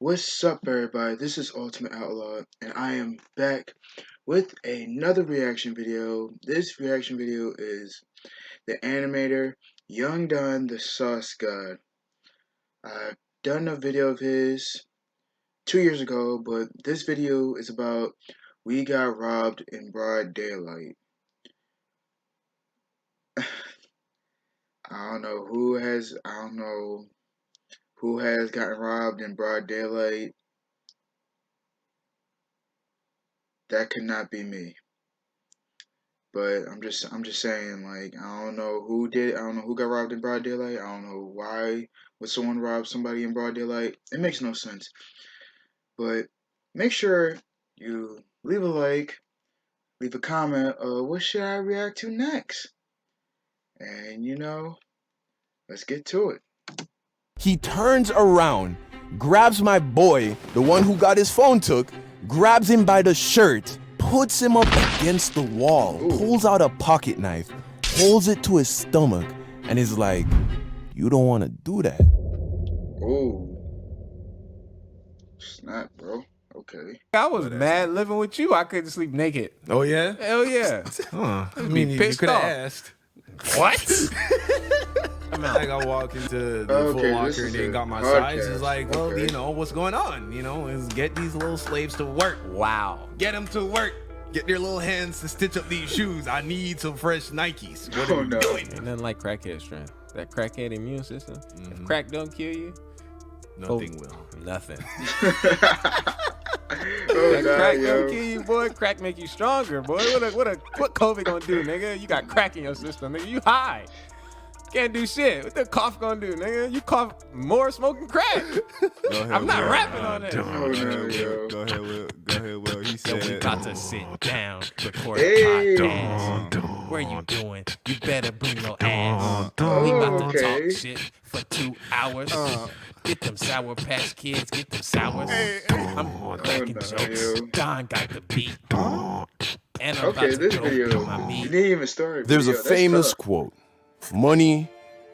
What's up, everybody? This is Ultimate Outlaw, and I am back with another reaction video. This reaction video is the animator Young Don the Sauce God. I've done a video of his 2 years ago, but this video is about we got robbed in broad daylight. I don't know who has gotten robbed in broad daylight. That could not be me. But I'm just saying, like, I don't know who did I don't know who got robbed in broad daylight. I don't know why would someone rob somebody in broad daylight. It makes no sense. But make sure you leave a like, leave a comment, what should I react to next? And let's get to it. He turns around, grabs my boy, the one who got his phone took, grabs him by the shirt, puts him up against the wall, pulls out a pocket knife, holds it to his stomach, and is like, "You don't want to do that." Oh, snap, bro. Okay. I was mad living with you. I couldn't sleep naked. Oh yeah? Hell yeah. I mean, you pissed could have off. asked. What? I'm like, I walk into the Okay, Foot this Locker is and they a got my size. podcast. It's like, well, Okay. what's going on? Is get these little slaves to work. Wow. Get them to work. Get their little hands to stitch up these shoes. I need some fresh Nikes. What Oh, are you no. doing? Ain't nothing like crackhead strength. That crackhead immune system. If crack don't kill you, Nothing will. nothing. Oh, That nah, crack yo. don't kill you, boy. Crack make you stronger, boy. What COVID gonna do, nigga? You got crack in your system, nigga. You high. Can't do shit. What the cough gonna do, nigga? You cough more smoking crack. I'm not rapping on that. Oh, no, yo. Go ahead, Will. Go ahead, Will. He Yo, we said, got to sit down, record Hey. a podcast. Where you doing? You better bring your ass. We Oh, about to okay. talk shit for 2 hours. Get them Sour Patch Kids, get them sours. I'm cracking no, jokes. yo. Don got the beat. And I'm Okay, about this to go video, through my you meat. didn't even start. There's a video. That's famous tough. quote: "Money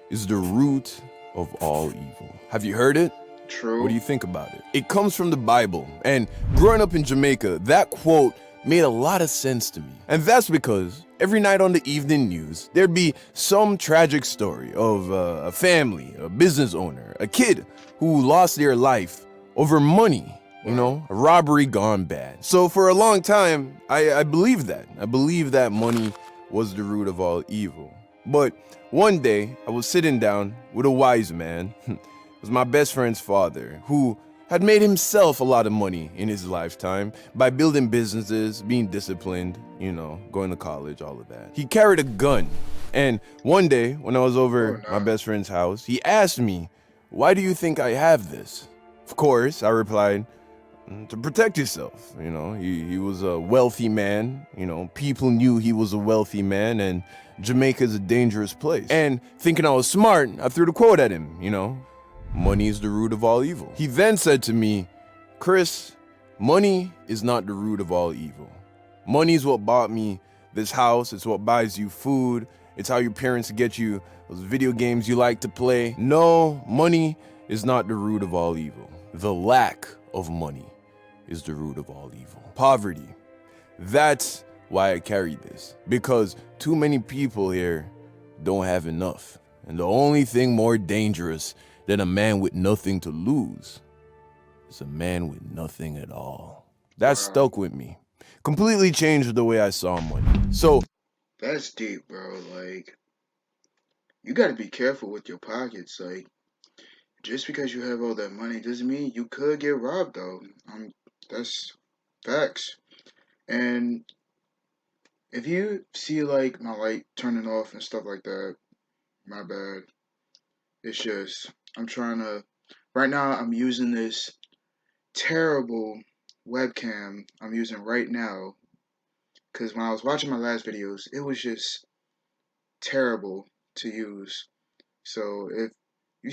is the root of all evil." Have you heard it? True. What do you think about it? It comes from the Bible, and growing up in Jamaica, that quote made a lot of sense to me. And that's because every night on the evening news, there'd be some tragic story of a family, a business owner, a kid who lost their life over money, a robbery gone bad. So for a long time, I believed that. I believed that money was the root of all evil. But one day, I was sitting down with a wise man. It was my best friend's father, who had made himself a lot of money in his lifetime by building businesses, being disciplined, going to college, all of that. He carried a gun. And one day, when I was over my best friend's house, he asked me, "Why do you think I have this?" Of course, I replied, "To protect yourself." He was a wealthy man. People knew he was a wealthy man, and Jamaica's a dangerous place. And thinking I was smart, I threw the quote at him, "Money is the root of all evil." He then said to me, "Chris, money is not the root of all evil. Money is what bought me this house. It's what buys you food. It's how your parents get you those video games you like to play. No, money is not the root of all evil. The lack of money is the root of all evil. Poverty. That's why I carry this. Because too many people here don't have enough. And the only thing more dangerous than a man with nothing to lose is a man with nothing at all." That stuck with me. Completely changed the way I saw money. So That's deep, bro. Like, you gotta be careful with your pockets. Like, just because you have all that money doesn't mean you could get robbed, though. That's facts. And if you see, like, my light turning off and stuff like that, my bad. It's just, right now, I'm using this terrible webcam I'm using right now. Because when I was watching my last videos, it was just terrible to use. So if you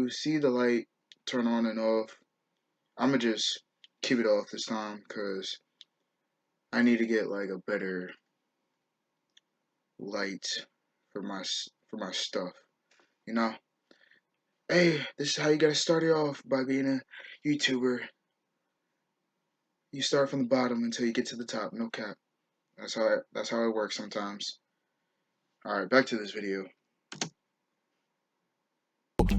see the light turn on and off, I'ma just keep it off this time because I need to get like a better light for my stuff, you know. Hey, this is how you gotta start it off by being a YouTuber. You start from the bottom until you get to the top. No cap. That's how it works sometimes. All right, back to this video.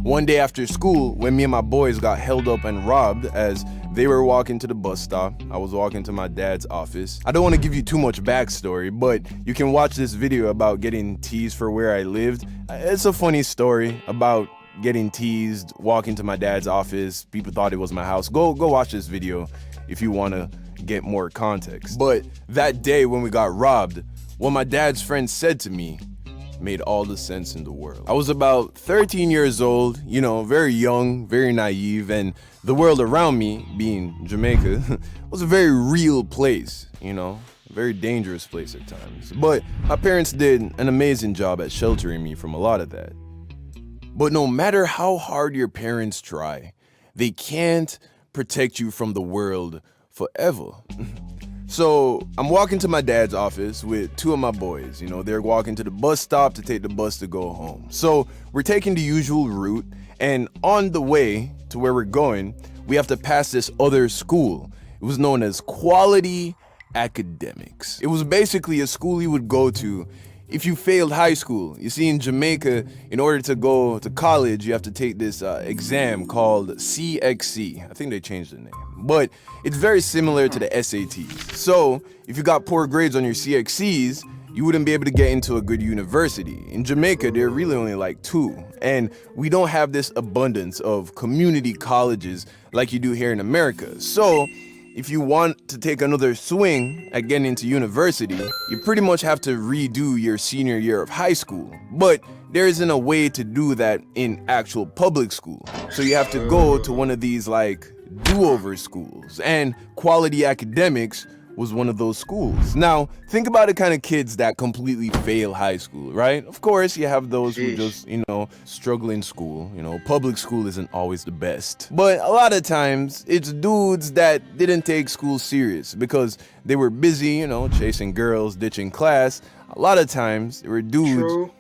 One day after school, when me and my boys got held up and robbed as they were walking to the bus stop, I was walking to my dad's office. I don't want to give you too much backstory, but you can watch this video about getting teased for where I lived. It's a funny story about getting teased, walking to my dad's office. People thought it was my house. Go watch this video if you want to get more context. But that day when we got robbed, what my dad's friend said to me made all the sense in the world. I was about 13 years old, you know, very young, very naive, and the world around me, being Jamaica, was a very real place, you know, a very dangerous place at times. But my parents did an amazing job at sheltering me from a lot of that. But no matter how hard your parents try, they can't protect you from the world forever. So I'm walking to my dad's office with two of my boys. You know, they're walking to the bus stop to take the bus to go home. So we're taking the usual route, and on the way to where we're going, we have to pass this other school. It was known as Quality Academics. It was basically a school you would go to if you failed high school. You see, in Jamaica, in order to go to college, you have to take this exam called CXC. I think they changed the name, but it's very similar to the SATs. So if you got poor grades on your CXCs, you wouldn't be able to get into a good university. In Jamaica, there are really only like two, and we don't have this abundance of community colleges like you do here in America. So if you want to take another swing at getting into university, you pretty much have to redo your senior year of high school. But there isn't a way to do that in actual public school. So you have to go to one of these like do-over schools, and Quality Academics was one of those schools. Now, think about the kind of kids that completely fail high school, right? Of course, you have those who just, you know, struggle in school. You know, public school isn't always the best. But a lot of times, it's dudes that didn't take school serious because they were busy, you know, chasing girls, ditching class. A lot of times, there were dudes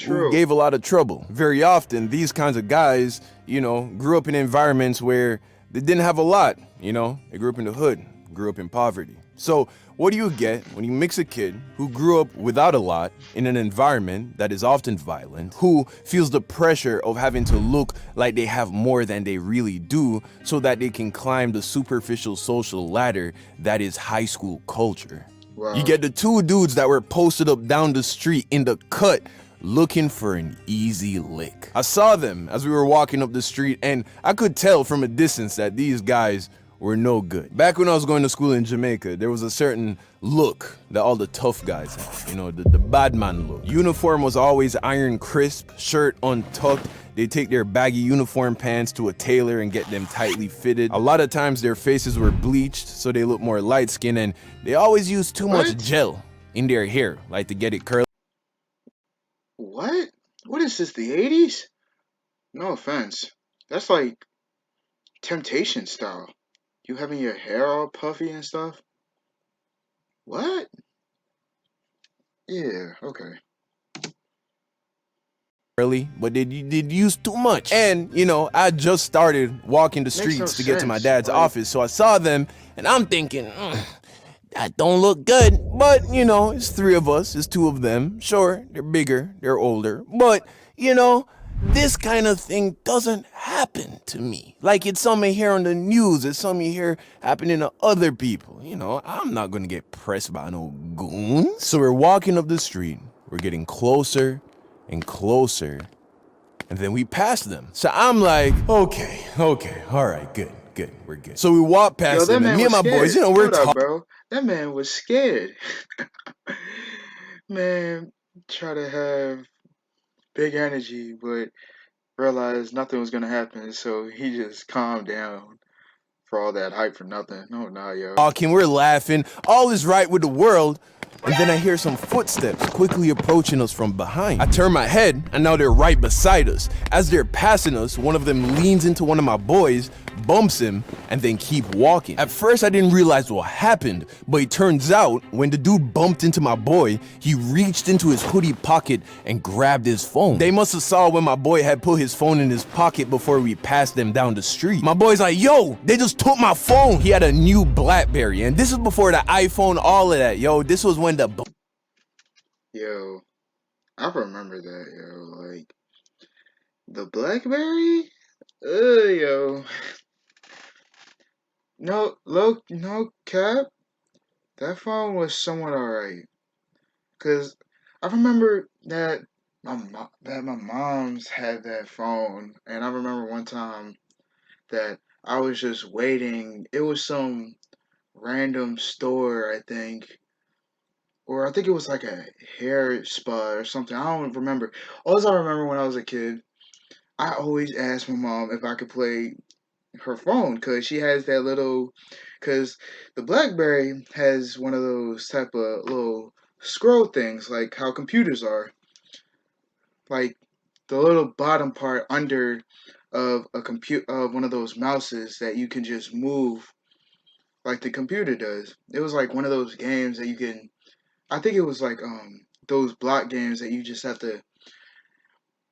who gave a lot of trouble. Very often, these kinds of guys, you know, grew up in environments where they didn't have a lot, you know? They grew up in the hood, grew up in poverty. So what do you get when you mix a kid who grew up without a lot in an environment that is often violent, who feels the pressure of having to look like they have more than they really do so that they can climb the superficial social ladder that is high school culture? Wow. You get the two dudes that were posted up down the street in the cut looking for an easy lick. I saw them as we were walking up the street, and I could tell from a distance that these guys were no good. Back when I was going to school in Jamaica, there was a certain look that all the tough guys had, you know, the bad man look. Uniform was always iron crisp, shirt untucked. They take their baggy uniform pants to a tailor and get them tightly fitted. A lot of times their faces were bleached so they look more light-skinned, and they always used too much gel in their hair, like to get it curly. What? What is this, the 80s? No offense. That's like Temptation style. You having your hair all puffy and stuff? What? Yeah, okay. Early, but they did use too much. And, you know, I just started walking the streets to get to my dad's office, so I saw them, and I'm thinking, that don't look good. But, you know, it's three of us, it's two of them. Sure, they're bigger, they're older, but, you know, this kind of thing doesn't happen to me. Like it's something you hear on the news, it's something you hear happening to other people. You know, I'm not gonna get pressed by no goons. So we're walking up the street, we're getting closer and closer, and then we pass them. So I'm like, okay, all right, good, we're good. So we walk past them, and me and my boys, you know, we're talking. Bro, that man was scared. Man, try to have big energy, but realized nothing was gonna happen, so he just calmed down for all that hype for nothing. No, nah, yo. Talking, we're laughing, all is right with the world, and then I hear some footsteps quickly approaching us from behind. I turn my head, and now they're right beside us. As they're passing us, one of them leans into one of my boys, bumps him, and then keep walking. At first, I didn't realize what happened, but it turns out when the dude bumped into my boy, he reached into his hoodie pocket and grabbed his phone. They must have saw when my boy had put his phone in his pocket before we passed them down the street. My boy's like, yo, they just took my phone. He had a new BlackBerry, and this is before the iPhone, all of that, yo. This was when the... Yo, I remember that, yo. Like, the BlackBerry? Yo. No cap. That phone was somewhat alright. Cause I remember that my mom's had that phone, and I remember one time that I was just waiting. It was some random store, I think, or I think it was like a hair spa or something. I don't remember. All I remember when I was a kid, I always asked my mom if I could play her phone because she has that little. Because the BlackBerry has one of those type of little scroll things, like how computers are, like the little bottom part under of a compute of one of those mouses that you can just move like the computer does. It was like one of those games that you can. I think it was like those block games that you just have to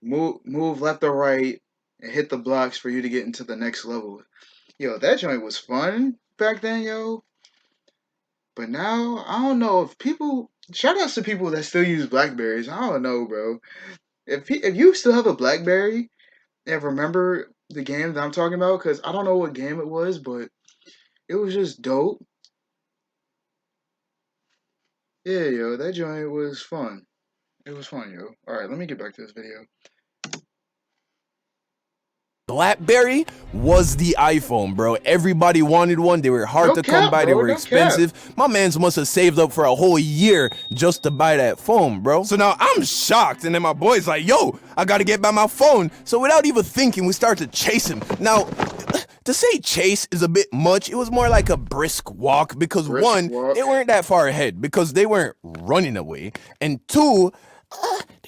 move left or right and hit the blocks for you to get into the next level. Yo, that joint was fun back then, yo. But now I don't know if people. Shout outs to people that still use Blackberries. I don't know, bro. If you still have a BlackBerry and remember the game that I'm talking about, because I don't know what game it was, but it was just dope. Yeah, yo, that joint was fun. It was fun, yo. All right, let me get back to this video. BlackBerry was the iPhone, bro. Everybody wanted one. They were hard No to come cap, by. They bro. were No cap. expensive. My mans must have saved up for a whole year just to buy that phone, bro. So now I'm shocked. And then my boy's like, yo, I got to get by my phone. So without even thinking, we start to chase him. Now, to say chase is a bit much. It was more like a brisk walk because one, they weren't that far ahead because they weren't running away. And two,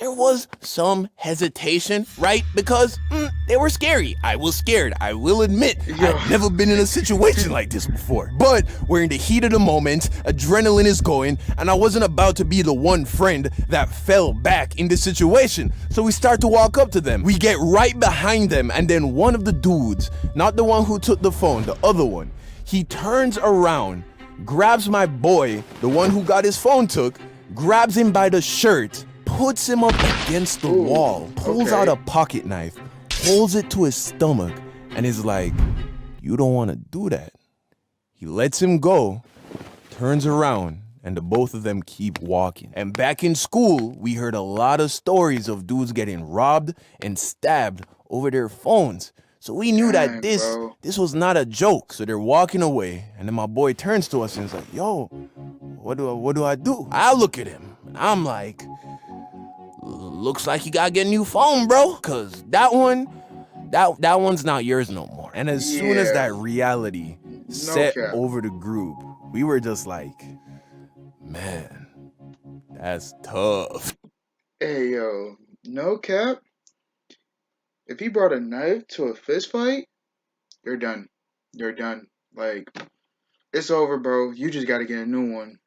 there was some hesitation, right? Because they were scary. I was scared. I will admit, I've never been in a situation like this before. But we're in the heat of the moment, adrenaline is going, and I wasn't about to be the one friend that fell back in this situation. So we start to walk up to them. We get right behind them, and then one of the dudes, not the one who took the phone, the other one, he turns around, grabs my boy, the one who got his phone took, grabs him by the shirt, puts him up against the wall, pulls out a pocket knife, holds it to his stomach, and is like, you don't want to do that. He lets him go, turns around, and the both of them keep walking. And back in school, we heard a lot of stories of dudes getting robbed and stabbed over their phones. So we knew that this was not a joke. So they're walking away, and then my boy turns to us and is like, yo, what do I do? I look at him, and I'm like, looks like you gotta get a new phone, bro. Cause that one's not yours no more. And as soon as that reality set over the group, we were just like, man, that's tough. Hey, yo, no cap. If he brought a knife to a fist fight, you're done. You're done. Like, it's over, bro. You just gotta get a new one.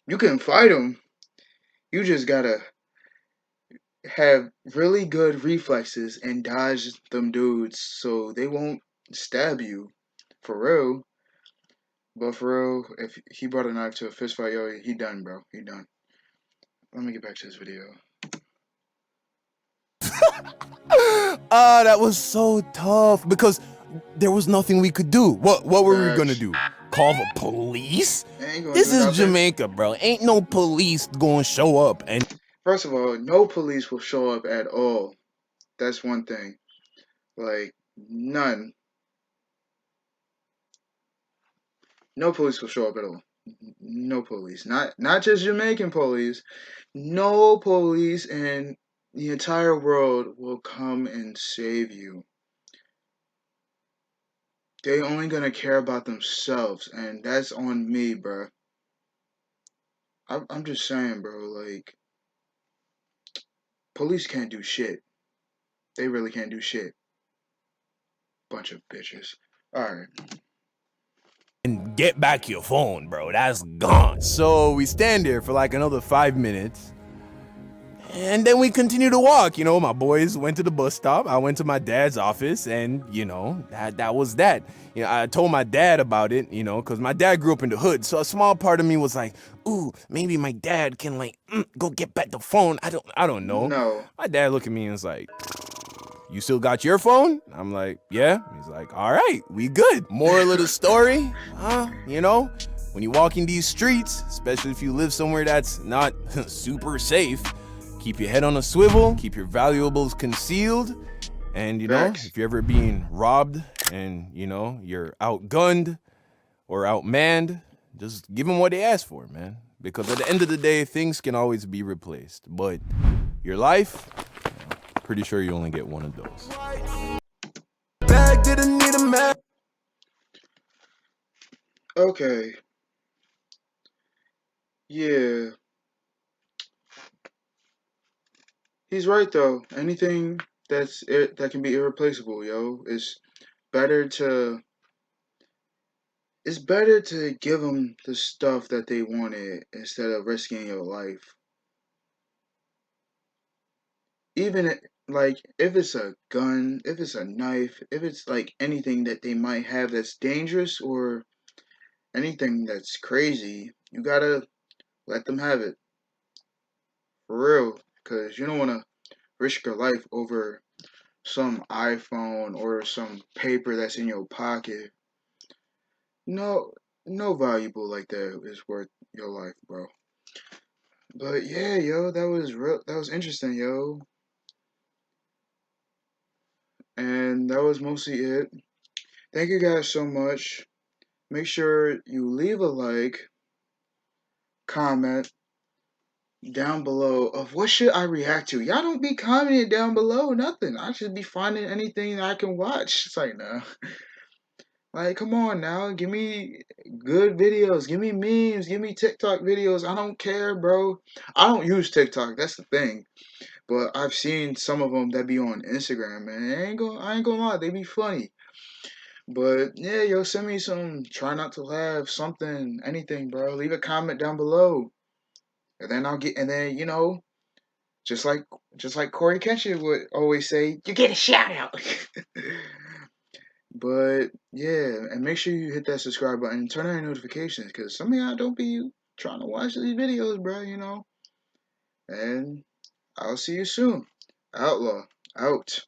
You can fight him. You just gotta have really good reflexes and dodge them dudes so they won't stab you. For real. But for real, if he brought a knife to a fist fight, yo, he done, bro. He done. Let me get back to this video. That was so tough because there was nothing we could do. What were we gonna do? Call the police? This is Jamaica, bro. Ain't no police gonna show up. And first of all, no police will show up at all. That's one thing. Like, none. No police will show up at all. No police. Not just Jamaican police. No police in the entire world will come and save you. They only gonna care about themselves, and that's on me, bro. I'm just saying, bro. Like, police can't do shit. They really can't do shit. Bunch of bitches. Alright. And get back your phone, bro. That's gone. So we stand there for like another 5 minutes. And then we continue to walk. You know, my boys went to the bus stop. I went to my dad's office, and you know, that was that. You know, I told my dad about it, you know, because my dad grew up in the hood. So a small part of me was like, ooh, maybe my dad can like go get back the phone. I don't know. No. My dad looked at me and was like, you still got your phone? I'm like, yeah. He's like, all right, we good. Moral of the story, you know, when you walk in these streets, especially if you live somewhere that's not super safe, keep your head on a swivel, keep your valuables concealed, and you know, Facts. if you're ever being robbed and you know, you're outgunned or outmanned, just give them what they ask for, man. Because at the end of the day, things can always be replaced. But your life, pretty sure you only get one of those. Bag didn't need a man. Okay. Yeah. He's right though. Anything that can be irreplaceable, yo, better to it's better to give them the stuff that they wanted instead of risking your life. Even like if it's a gun, if it's a knife, if it's like anything that they might have that's dangerous or anything that's crazy, you gotta let them have it for real, because you don't want to risk your life over some iPhone or some paper that's in your pocket. No, no valuable like that is worth your life, bro. But yeah, yo, that was real. That was interesting, yo, and that was mostly it. Thank you guys so much. Make sure you leave a like, comment down below of what should I react to. Y'all don't be commenting down below nothing. I should be finding anything I can watch. It's like, nah. Like, come on now. Give me good videos. Give me memes. Give me TikTok videos. I don't care, bro. I don't use TikTok. That's the thing. But I've seen some of them that be on Instagram, and I ain't gonna lie, they be funny. But yeah, yo, send me some. Try not to laugh. Something, anything, bro. Leave a comment down below, and then I'll get. And then just like Corey Kenshin would always say, you get a shout out. But yeah, and make sure you hit that subscribe button and turn on your notifications, because some of y'all don't be trying to watch these videos, bro. You know. And I'll see you soon. Outlaw out.